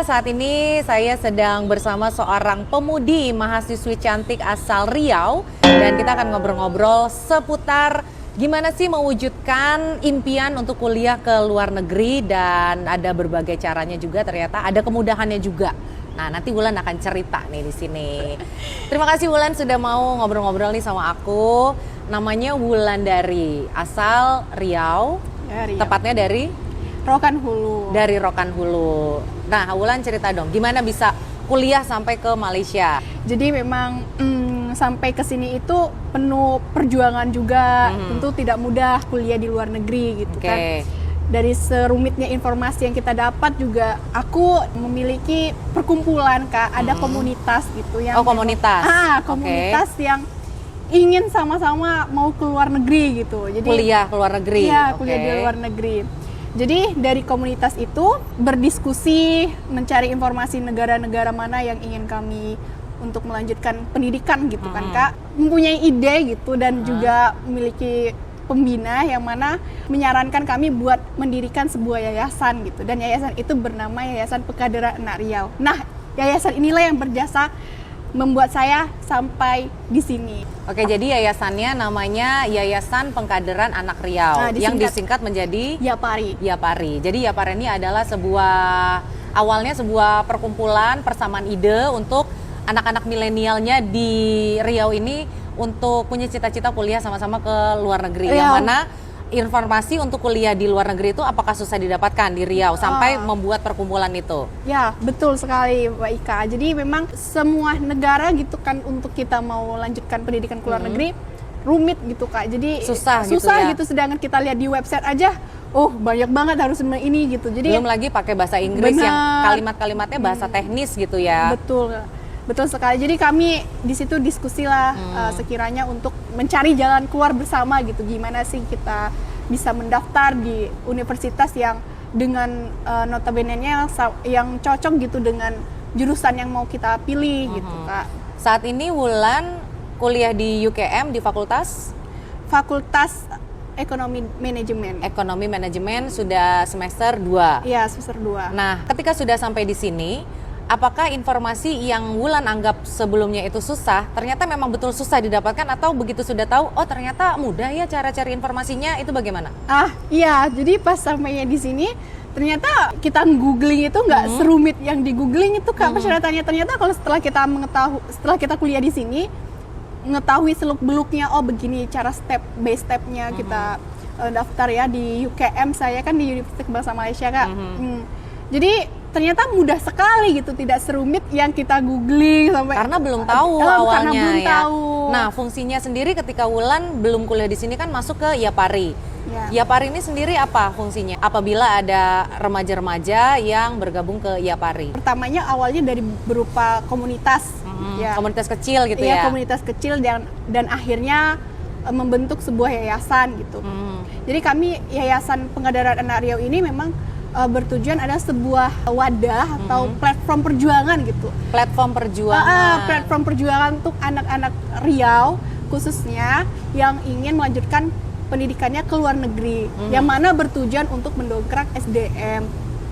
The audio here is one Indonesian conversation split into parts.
saat ini saya sedang bersama seorang pemudi mahasiswi cantik asal Riau dan kita akan ngobrol-ngobrol seputar gimana sih mewujudkan impian untuk kuliah ke luar negeri, dan ada berbagai caranya juga, ternyata ada kemudahannya juga. Nah, nanti Wulan akan cerita nih di sini. Terima kasih Wulan sudah mau ngobrol-ngobrol nih sama aku. Namanya Wulandari, asal Riau. Ya, Riau. Tepatnya dari Rokan Hulu. Dari Rokan Hulu. Nah, Wulan cerita dong, gimana bisa kuliah sampai ke Malaysia? Jadi memang sampai ke sini itu penuh perjuangan juga. Tentu tidak mudah kuliah di luar negeri gitu kan. Dari serumitnya informasi yang kita dapat juga, aku memiliki perkumpulan Kak, ada komunitas gitu yang komunitas. Komunitas yang ingin sama-sama mau ke luar negeri gitu. Jadi kuliah ke luar negeri. Iya, kuliah di luar negeri. Jadi dari komunitas itu berdiskusi, mencari informasi negara-negara mana yang ingin kami untuk melanjutkan pendidikan gitu kan Kak. Mempunyai ide gitu dan juga memiliki pembina yang mana menyarankan kami buat mendirikan sebuah yayasan gitu. Dan yayasan itu bernama Yayasan Pengkaderan Anak Riau. Nah, yayasan inilah yang berjasa membuat saya sampai di sini. Oke, jadi yayasannya namanya Yayasan Pengkaderan Anak Riau, yang disingkat menjadi YAPARI. YAPARI. Jadi YAPARI ini adalah awalnya sebuah perkumpulan persamaan ide untuk anak-anak milenialnya di Riau ini untuk punya cita-cita kuliah sama-sama ke luar negeri. Yang mana informasi untuk kuliah di luar negeri itu apakah susah didapatkan di Riau sampai membuat perkumpulan itu? Ya, betul sekali Mbak Ika. Jadi memang semua negara gitu kan, untuk kita mau lanjutkan pendidikan ke luar negeri rumit gitu Kak. Jadi susah gitu. Sedangkan kita lihat di website aja, banyak banget harus ini gitu. Jadi belum lagi pakai bahasa Inggris yang kalimat-kalimatnya bahasa teknis gitu ya. Betul sekali. Jadi kami di situ diskusi lah sekiranya untuk mencari jalan keluar bersama gitu. Gimana sih kita bisa mendaftar di universitas yang dengan notabene-nya yang cocok gitu dengan jurusan yang mau kita pilih gitu Kak. Saat ini Wulan kuliah di UKM di Fakultas Ekonomi Manajemen. Ekonomi Manajemen sudah semester 2. Iya, semester 2. Nah, ketika sudah sampai di sini, apakah informasi yang Wulan anggap sebelumnya itu susah, ternyata memang betul susah didapatkan, atau begitu sudah tahu, ternyata mudah ya cara cari informasinya, itu bagaimana? Iya, jadi pas sampainya di sini, ternyata kita googling itu nggak serumit yang di googling itu Kak. Persyaratannya ternyata kalau setelah kita kuliah di sini, mengetahui seluk-beluknya, begini cara step by stepnya kita daftar ya di UKM. Saya kan di Universitas Bahasa Malaysia Kak. Jadi ternyata mudah sekali gitu, tidak serumit yang kita googling sampai karena belum tahu awalnya tahu. Nah, fungsinya sendiri ketika Wulan belum kuliah di sini kan masuk ke YAPARI. YAPARI ini sendiri apa fungsinya? Apabila ada remaja-remaja yang bergabung ke YAPARI. Pertamanya awalnya dari berupa komunitas, komunitas kecil gitu ya. Komunitas kecil dan akhirnya membentuk sebuah yayasan gitu. Jadi kami Yayasan Pengkaderan Anak Riau ini memang bertujuan ada sebuah wadah atau platform perjuangan gitu. Platform perjuangan untuk anak-anak Riau khususnya yang ingin melanjutkan pendidikannya ke luar negeri, yang mana bertujuan untuk mendongkrak SDM.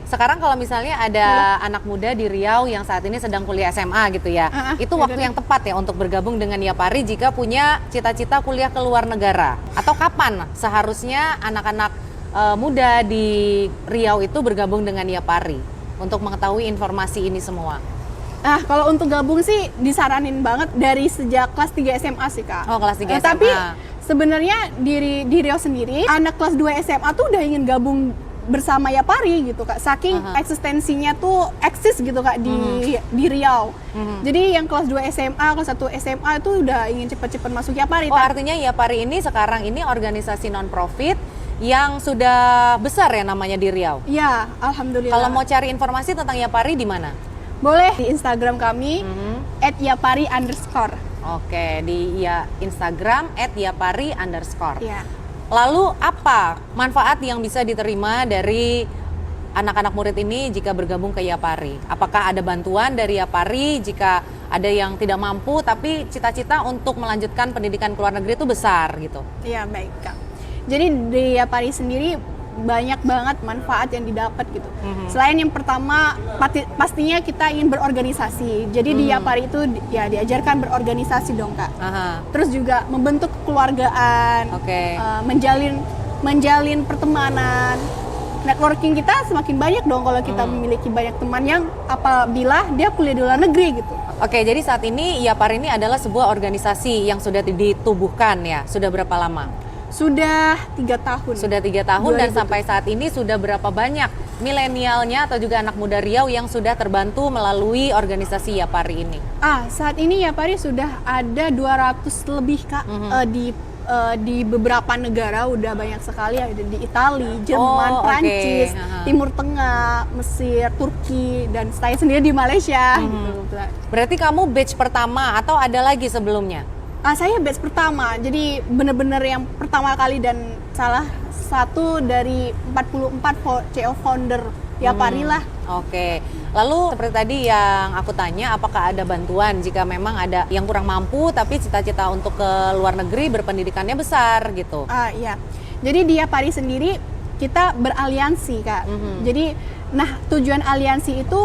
Sekarang kalau misalnya ada anak muda di Riau yang saat ini sedang kuliah SMA gitu ya, itu waktu yang tepat ya untuk bergabung dengan YAPARI jika punya cita-cita kuliah ke luar negara? Atau kapan seharusnya anak-anak muda di Riau itu bergabung dengan YAPARI untuk mengetahui informasi ini semua? Kalau untuk gabung sih disaranin banget dari sejak kelas 3 SMA sih Kak. Kelas 3 SMA. Tapi sebenarnya di Riau sendiri, anak kelas 2 SMA tuh udah ingin gabung bersama YAPARI gitu Kak. Saking eksistensinya tuh eksis gitu Kak di Riau. Jadi yang kelas 2 SMA, kelas 1 SMA itu udah ingin cepet-cepet masuk YAPARI. Artinya YAPARI ini sekarang ini organisasi non-profit yang sudah besar ya namanya di Riau? Iya, alhamdulillah. Kalau mau cari informasi tentang YAPARI di mana? Boleh di Instagram kami @yapari_. Oke, di Instagram @yapari_. Iya. Lalu apa manfaat yang bisa diterima dari anak-anak murid ini jika bergabung ke YAPARI? Apakah ada bantuan dari YAPARI jika ada yang tidak mampu tapi cita-cita untuk melanjutkan pendidikan ke luar negeri itu besar gitu? Iya, baik Kak. Jadi di YAPARI sendiri banyak banget manfaat yang didapat gitu. Selain yang pertama, pastinya kita ingin berorganisasi. Jadi di Yapari itu ya diajarkan berorganisasi dong Kak. Terus juga membentuk kekeluargaan, menjalin pertemanan. Networking kita semakin banyak dong kalau kita memiliki banyak teman yang apabila dia kuliah di luar negeri gitu. Oke, jadi saat ini Yapari ini adalah sebuah organisasi yang sudah ditubuhkan ya. Sudah berapa lama? Sudah 3 tahun. Sudah 3 tahun dan sampai saat ini sudah berapa banyak milenialnya atau juga anak muda Riau yang sudah terbantu melalui organisasi Yapari ini? Saat ini Yapari sudah ada 200 lebih Kak di beberapa negara, udah banyak sekali, ada di Italia, Jerman, Prancis, Timur Tengah, Mesir, Turki, dan saya sendiri di Malaysia. Gitu. Berarti kamu batch pertama atau ada lagi sebelumnya? Saya batch pertama, jadi benar-benar yang pertama kali dan salah satu dari 44 CEO founder Yapari lah. Oke, lalu seperti tadi yang aku tanya, apakah ada bantuan jika memang ada yang kurang mampu tapi cita-cita untuk ke luar negeri berpendidikannya besar gitu? Iya, jadi di Yapari sendiri kita beraliansi Kak. Jadi, tujuan aliansi itu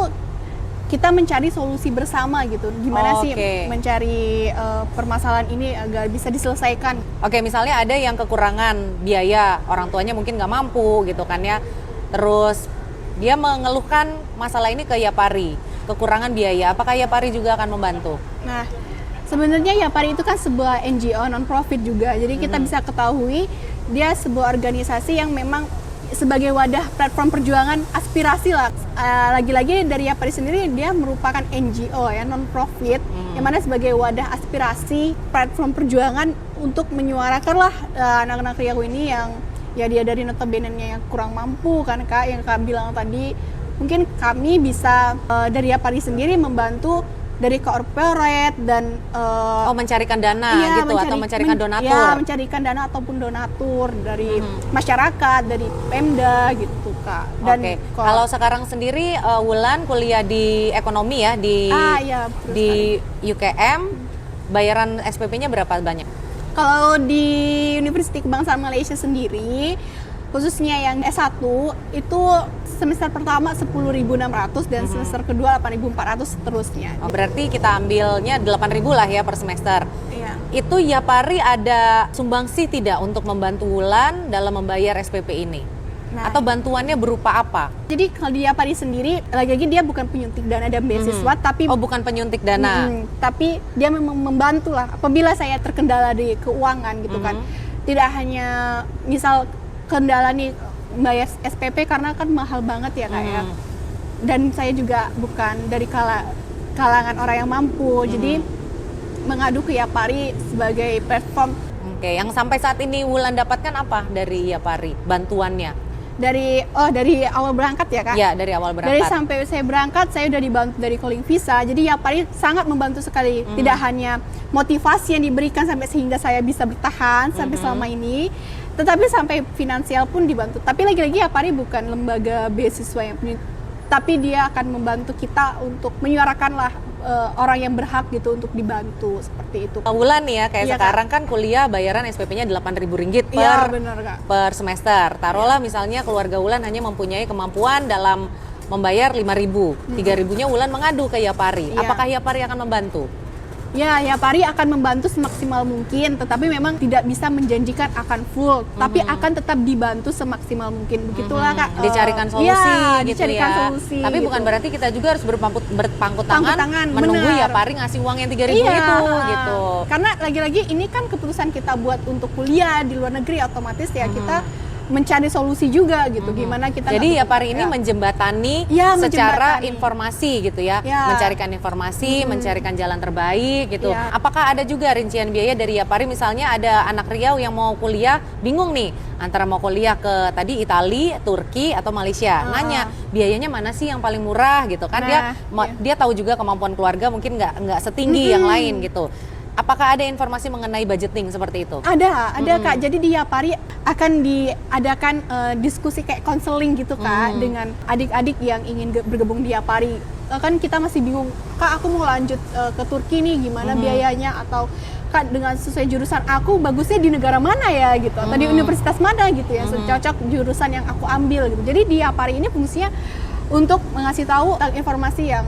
kita mencari solusi bersama gitu. Gimana sih mencari permasalahan ini agar bisa diselesaikan? Oke, misalnya ada yang kekurangan biaya, orang tuanya mungkin nggak mampu gitu kan ya. Terus dia mengeluhkan masalah ini ke Yapari, kekurangan biaya. Apakah Yapari juga akan membantu? Nah, sebenarnya Yapari itu kan sebuah NGO non-profit juga. Jadi kita bisa ketahui dia sebuah organisasi yang memang sebagai wadah platform perjuangan aspirasi lah. Lagi-lagi dari Yapari sendiri dia merupakan NGO ya, non-profit, yang mana sebagai wadah aspirasi platform perjuangan untuk menyuarakan lah anak-anak Riau ini yang ya dia dari notabene-nya yang kurang mampu kan Kak, yang Kak bilang tadi. Mungkin kami bisa dari Yapari sendiri membantu dari corporate dan mencarikan dana gitu atau mencarikan donatur. Ya, mencarikan dana ataupun donatur dari masyarakat, dari Pemda gitu Kak. Dan kalau sekarang sendiri Wulan kuliah di ekonomi ya di UKM, bayaran SPP-nya berapa banyak? Kalau di Universitas Kebangsaan Malaysia sendiri, khususnya yang S1 itu semester pertama 10.600 dan semester kedua 8.400 seterusnya. Berarti kita ambilnya 8.000 lah ya per semester. Iya. Itu Yapari ada sumbangsi tidak untuk membantu Wulan dalam membayar SPP ini? Atau bantuannya berupa apa? Jadi kalau di Yapari sendiri, lagi-lagi dia bukan penyuntik dana dan beasiswa, tapi bukan penyuntik dana, tapi dia memang membantu lah. Apabila saya terkendala di keuangan gitu kan, tidak hanya misal kendala nih bayar SPP karena kan mahal banget ya Kak ya. Dan saya juga bukan dari kalangan orang yang mampu, jadi mengadu ke Yapari sebagai platform. Yang sampai saat ini Wulan dapatkan apa dari Yapari bantuannya? Dari awal berangkat ya Kak? Ya, dari awal berangkat. Dari sampai saya berangkat, saya udah dibantu dari calling visa. Jadi Yapari sangat membantu sekali. Tidak hanya motivasi yang diberikan sampai sehingga saya bisa bertahan sampai selama ini, tetapi sampai finansial pun dibantu. Tapi lagi-lagi Yapari bukan lembaga beasiswa yang tapi dia akan membantu kita untuk menyuarakan lah orang yang berhak gitu untuk dibantu, seperti itu. Wulan nih ya, kayak sekarang kan kuliah bayaran SPP-nya Rp8.000 per semester. Taruhlah misalnya keluarga Wulan hanya mempunyai kemampuan dalam membayar 5.000, 3.000-nya Wulan mengadu ke Yapari. Apakah Yapari akan membantu? Ya, Yapari akan membantu semaksimal mungkin, tetapi memang tidak bisa menjanjikan akan full, tapi akan tetap dibantu semaksimal mungkin. Begitulah Kak. Dicarikan solusi gitu dicarikan ya. Solusi, tapi gitu. bukan berarti kita juga harus berpangku tangan menunggu Yapari ngasih uang yang 3.000 itu gitu. Karena lagi-lagi ini kan keputusan kita buat untuk kuliah di luar negeri, otomatis ya kita mencari solusi juga gitu. Gimana kita jadi Yapari ini menjembatani secara informasi gitu ya, mencarikan informasi, mencarikan jalan terbaik gitu. Apakah ada juga rincian biaya dari Yapari, misalnya ada anak Riau yang mau kuliah bingung nih antara mau kuliah ke tadi Italia, Turki atau Malaysia, nanya biayanya mana sih yang paling murah gitu kan. Dia tahu juga kemampuan keluarga mungkin nggak setinggi yang lain gitu. Apakah ada informasi mengenai budgeting seperti itu? Ada Kak. Jadi di Yapari akan diadakan diskusi kayak konseling gitu Kak, dengan adik-adik yang ingin bergabung di Yapari. Kan kita masih bingung, Kak aku mau lanjut ke Turki nih, gimana biayanya, atau Kak, dengan sesuai jurusan aku bagusnya di negara mana ya gitu, atau di universitas mana gitu ya, cocok jurusan yang aku ambil gitu. Jadi di Yapari ini fungsinya untuk mengasih tahu informasi yang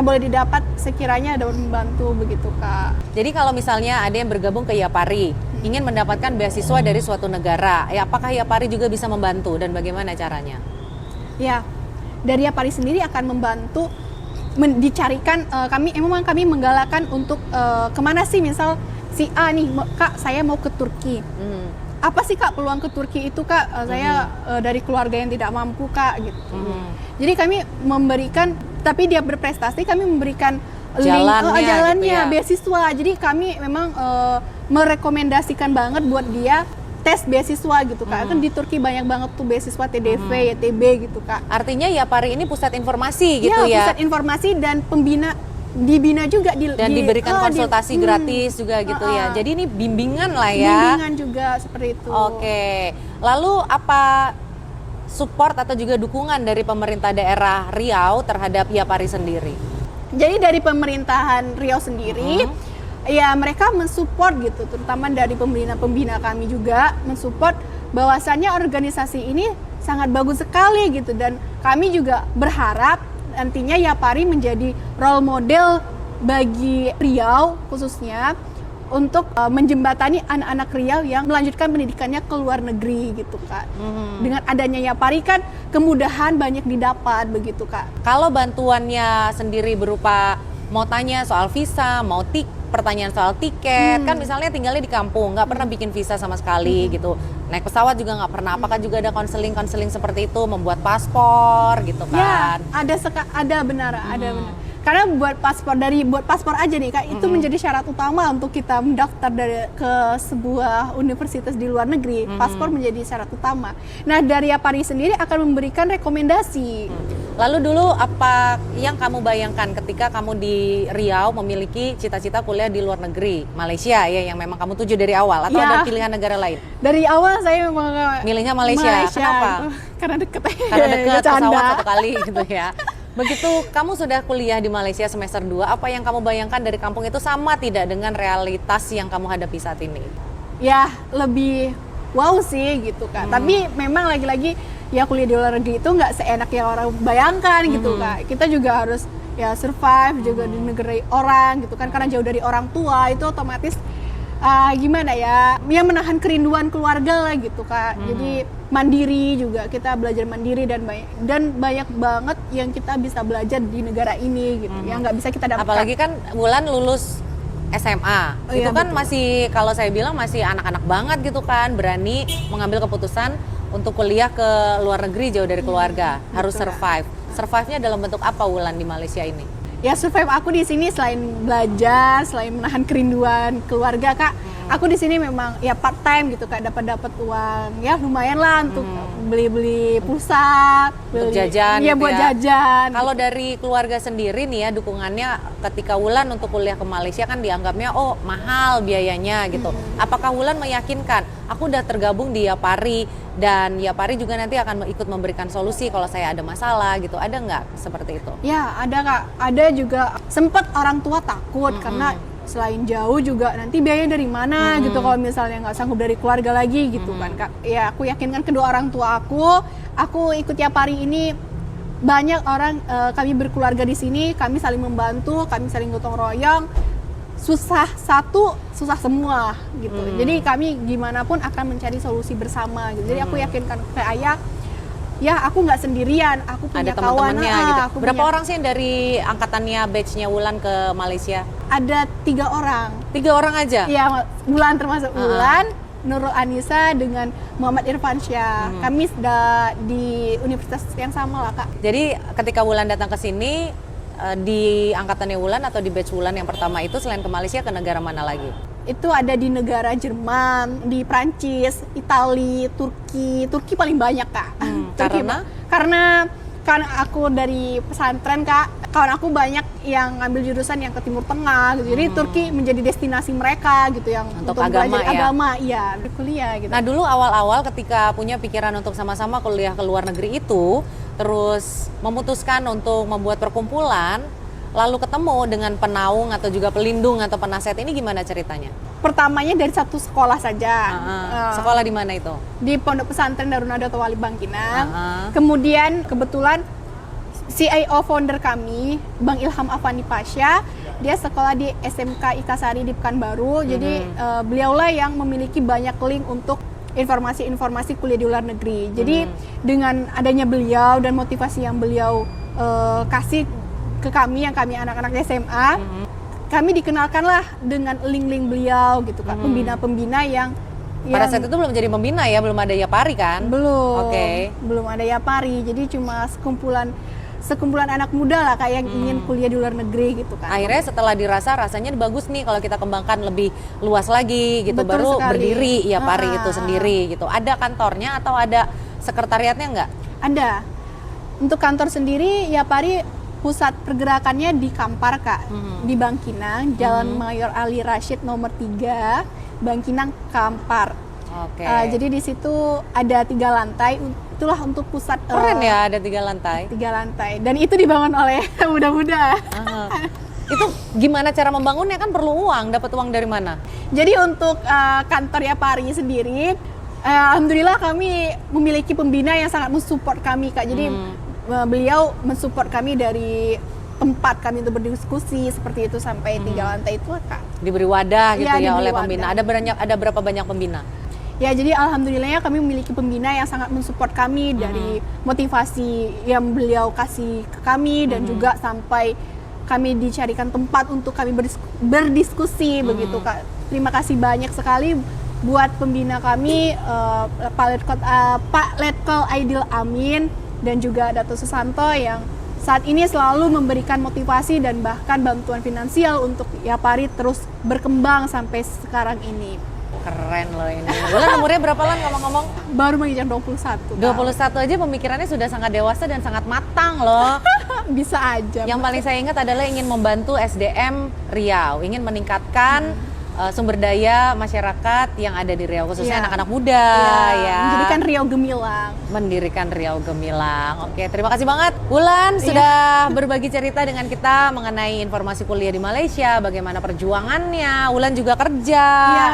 boleh didapat sekiranya dapat membantu begitu, Kak. Jadi kalau misalnya ada yang bergabung ke Yapari, ingin mendapatkan beasiswa dari suatu negara, apakah Yapari juga bisa membantu dan bagaimana caranya? Ya, dari Yapari sendiri akan membantu dicarikan, kami menggalakkan untuk kemana sih, misal si A nih, Kak saya mau ke Turki. Apa sih Kak peluang ke Turki itu, Kak? Saya dari keluarga yang tidak mampu, Kak, gitu. Jadi kami memberikan, tapi dia berprestasi, kami memberikan jalannya gitu ya. beasiswa. Jadi kami memang merekomendasikan banget buat dia tes beasiswa gitu, Kak. Kan di Turki banyak banget tuh beasiswa TDV, YTB gitu, Kak. Artinya Yapari ini pusat informasi gitu ya? Pusat informasi dan dibina juga diberikan konsultasi gratis juga gitu ya. Jadi ini bimbingan lah ya. Bimbingan juga seperti itu. Oke. Lalu apa support atau juga dukungan dari pemerintah daerah Riau terhadap Yapari sendiri? Jadi dari pemerintahan Riau sendiri, ya mereka mensupport gitu, terutama dari pembina-pembina kami juga mensupport bahwasannya organisasi ini sangat bagus sekali gitu, dan kami juga berharap nantinya Yapari menjadi role model bagi Riau khususnya untuk menjembatani anak-anak Riau yang melanjutkan pendidikannya ke luar negeri gitu, Kak. Dengan adanya Yapari kan kemudahan banyak didapat begitu, Kak. Kalau bantuannya sendiri berupa mau tanya soal visa, mau pertanyaan soal tiket, kan misalnya tinggalnya di kampung, nggak pernah bikin visa sama sekali gitu. Naik pesawat juga nggak pernah. Apakah juga ada konseling seperti itu, membuat paspor gitu kan? Ya, ada benar. Karena buat paspor aja nih, Kak, itu menjadi syarat utama untuk kita mendaftar ke sebuah universitas di luar negeri. Paspor menjadi syarat utama. Nah, dari Yapari sendiri akan memberikan rekomendasi. Lalu dulu apa yang kamu bayangkan ketika kamu di Riau memiliki cita-cita kuliah di luar negeri, Malaysia ya, yang memang kamu tuju dari awal, atau ada pilihan negara lain? Dari awal saya memang milihnya Malaysia. Kenapa? Karena deket. Karena deket, pesawat 1 kali gitu ya. Begitu kamu sudah kuliah di Malaysia semester 2, apa yang kamu bayangkan dari kampung itu sama tidak dengan realitas yang kamu hadapi saat ini? Ya, lebih wow sih gitu, Kak. Tapi memang lagi-lagi ya kuliah di luar negeri itu nggak seenak yang orang bayangkan gitu, Kak. Kita juga harus ya survive juga di negeri orang gitu kan, karena jauh dari orang tua itu otomatis gimana ya, menahan kerinduan keluarga lah gitu, Kak. Jadi mandiri juga, kita belajar mandiri dan banyak banget yang kita bisa belajar di negara ini gitu, yang nggak bisa kita dapatkan. Apalagi kan Wulan lulus SMA, itu kan betul. masih, kalau saya bilang masih anak-anak banget gitu kan, berani mengambil keputusan untuk kuliah ke luar negeri jauh dari keluarga, harus survive. Survive-nya dalam bentuk apa Wulan di Malaysia ini? Ya, survive aku di sini selain belajar, selain menahan kerinduan keluarga, Kak, aku di sini memang ya part time gitu, Kak, dapat uang ya lumayan lah untuk beli pulsa, untuk jajan ya gitu buat ya. jajan. Kalau dari keluarga sendiri nih ya, dukungannya ketika Wulan untuk kuliah ke Malaysia kan dianggapnya oh mahal biayanya gitu. Apakah Wulan meyakinkan aku udah tergabung di Yapari dan Yapari juga nanti akan ikut memberikan solusi kalau saya ada masalah gitu, ada nggak seperti itu? Ya ada, Kak, ada juga sempat orang tua takut karena selain jauh juga nanti biaya dari mana gitu kalau misalnya nggak sanggup dari keluarga lagi gitu kan, Kak. Ya aku yakinkan kedua orang tua aku ikut Yapari ini banyak orang, kami berkeluarga di sini, kami saling membantu, kami saling gotong royong. Susah satu, susah semua gitu. Jadi kami gimana pun akan mencari solusi bersama gitu. Jadi aku yakinkan ke ayah, ya aku nggak sendirian, aku punya Ada kawan. teman-temannya gitu. Berapa orang sih dari angkatannya batch-nya Wulan ke Malaysia? Ada 3 orang. 3 orang aja? Iya, Wulan termasuk Wulan, Nurul Anissa dengan Muhammad Irfansyah. Kami sudah di universitas yang sama lah, Kak. Jadi ketika Wulan datang ke sini, di angkatannya Wulan atau di batch Wulan yang pertama itu selain ke Malaysia ke negara mana lagi? Itu ada di negara Jerman, di Prancis, Itali, Turki paling banyak, Kak. Karena aku dari pesantren, Kak, kawan aku banyak yang ngambil jurusan yang ke Timur Tengah gitu. Jadi Turki menjadi destinasi mereka gitu, yang untuk agama belajar agama, iya, kuliah gitu. Nah dulu awal-awal ketika punya pikiran untuk sama-sama kuliah ke luar negeri itu, terus memutuskan untuk membuat perkumpulan, lalu ketemu dengan penaung atau juga pelindung atau penasihat ini gimana ceritanya? Pertamanya dari satu sekolah saja. Sekolah di mana itu? Di Pondok Pesantren Darun Nadatul Wali Bangkinang. Kemudian Kemudian kebetulan CIO founder kami, Bang Ilham Afani Pasha, dia sekolah di SMK Ikasari di Pekanbaru. Jadi beliaulah yang memiliki banyak link untuk informasi-informasi kuliah di luar negeri. Jadi dengan adanya beliau dan motivasi yang beliau kasih ke kami, yang kami anak-anak SMA, kami dikenalkanlah dengan link-link beliau gitu kan, pembina-pembina yang pada saat itu belum jadi pembina ya, belum ada Yapari kan? belum, Oke. belum ada Yapari, jadi cuma sekumpulan anak muda lah kayak yang ingin kuliah di luar negeri gitu kan. Akhirnya setelah dirasa rasanya bagus nih kalau kita kembangkan lebih luas lagi gitu, Betul baru sekali. berdiri Yapari itu sendiri gitu. Ada kantornya atau ada sekretariatnya nggak? Ada. Untuk kantor sendiri Yapari pusat pergerakannya di Kampar Kak, di Bangkinang, Jalan Mayor Ali Rashid nomor 3, Bangkinang Kampar. Oke. Jadi di situ ada 3 lantai, itulah untuk pusat. Keren ya, ada 3 lantai. 3 lantai, dan itu dibangun oleh muda-muda. Itu gimana cara membangunnya, kan perlu uang, dapat uang dari mana? Jadi untuk kantor Yapari sendiri, alhamdulillah kami memiliki pembina yang sangat mensupport kami Kak. Jadi beliau mensupport kami dari tempat kami untuk berdiskusi seperti itu sampai 3 lantai itu Kak. Diberi wadah gitu Iya, ya diberi oleh wadah. pembina. Ada berapa banyak pembina? Ya, jadi alhamdulillahnya kami memiliki pembina yang sangat mensupport kami dari motivasi yang beliau kasih ke kami dan juga sampai kami dicarikan tempat untuk kami berdiskusi begitu Kak. Terima kasih banyak sekali buat pembina kami, Pak Letkol Aidil Amin dan juga Dato Susanto yang saat ini selalu memberikan motivasi dan bahkan bantuan finansial untuk Yapari terus berkembang sampai sekarang ini. Keren loh ini. Bulan umurnya berapa Lan ngomong-ngomong? Baru menginjak 21. 21 aja pemikirannya sudah sangat dewasa dan sangat matang loh. Bisa aja. Yang paling saya ingat adalah ingin membantu SDM Riau, ingin meningkatkan sumber daya masyarakat yang ada di Riau, khususnya anak-anak muda ya. Menjadikan Riau gemilang. Mendirikan Riau Gemilang. Oke, terima kasih banget Wulan sudah berbagi cerita dengan kita mengenai informasi kuliah di Malaysia, bagaimana perjuangannya. Wulan juga kerja,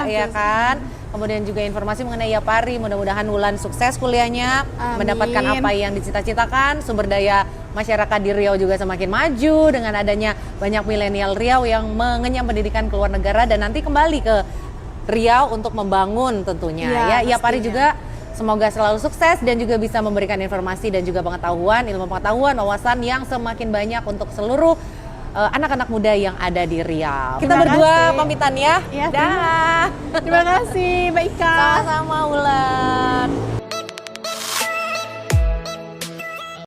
ya kan? Kemudian juga informasi mengenai Yapari. Mudah-mudahan Wulan sukses kuliahnya, mendapatkan apa yang dicita-citakan. Sumber daya masyarakat di Riau juga semakin maju dengan adanya banyak milenial Riau yang mengenyam pendidikan ke luar negara dan nanti kembali ke Riau untuk membangun tentunya. Yapari juga semoga selalu sukses dan juga bisa memberikan informasi dan juga pengetahuan, ilmu pengetahuan, wawasan yang semakin banyak untuk seluruh anak-anak muda yang ada di Riau. Kita berdua pamitan ya. Ya, Dah. terima kasih Mbak Ika. Sama-sama Wulan.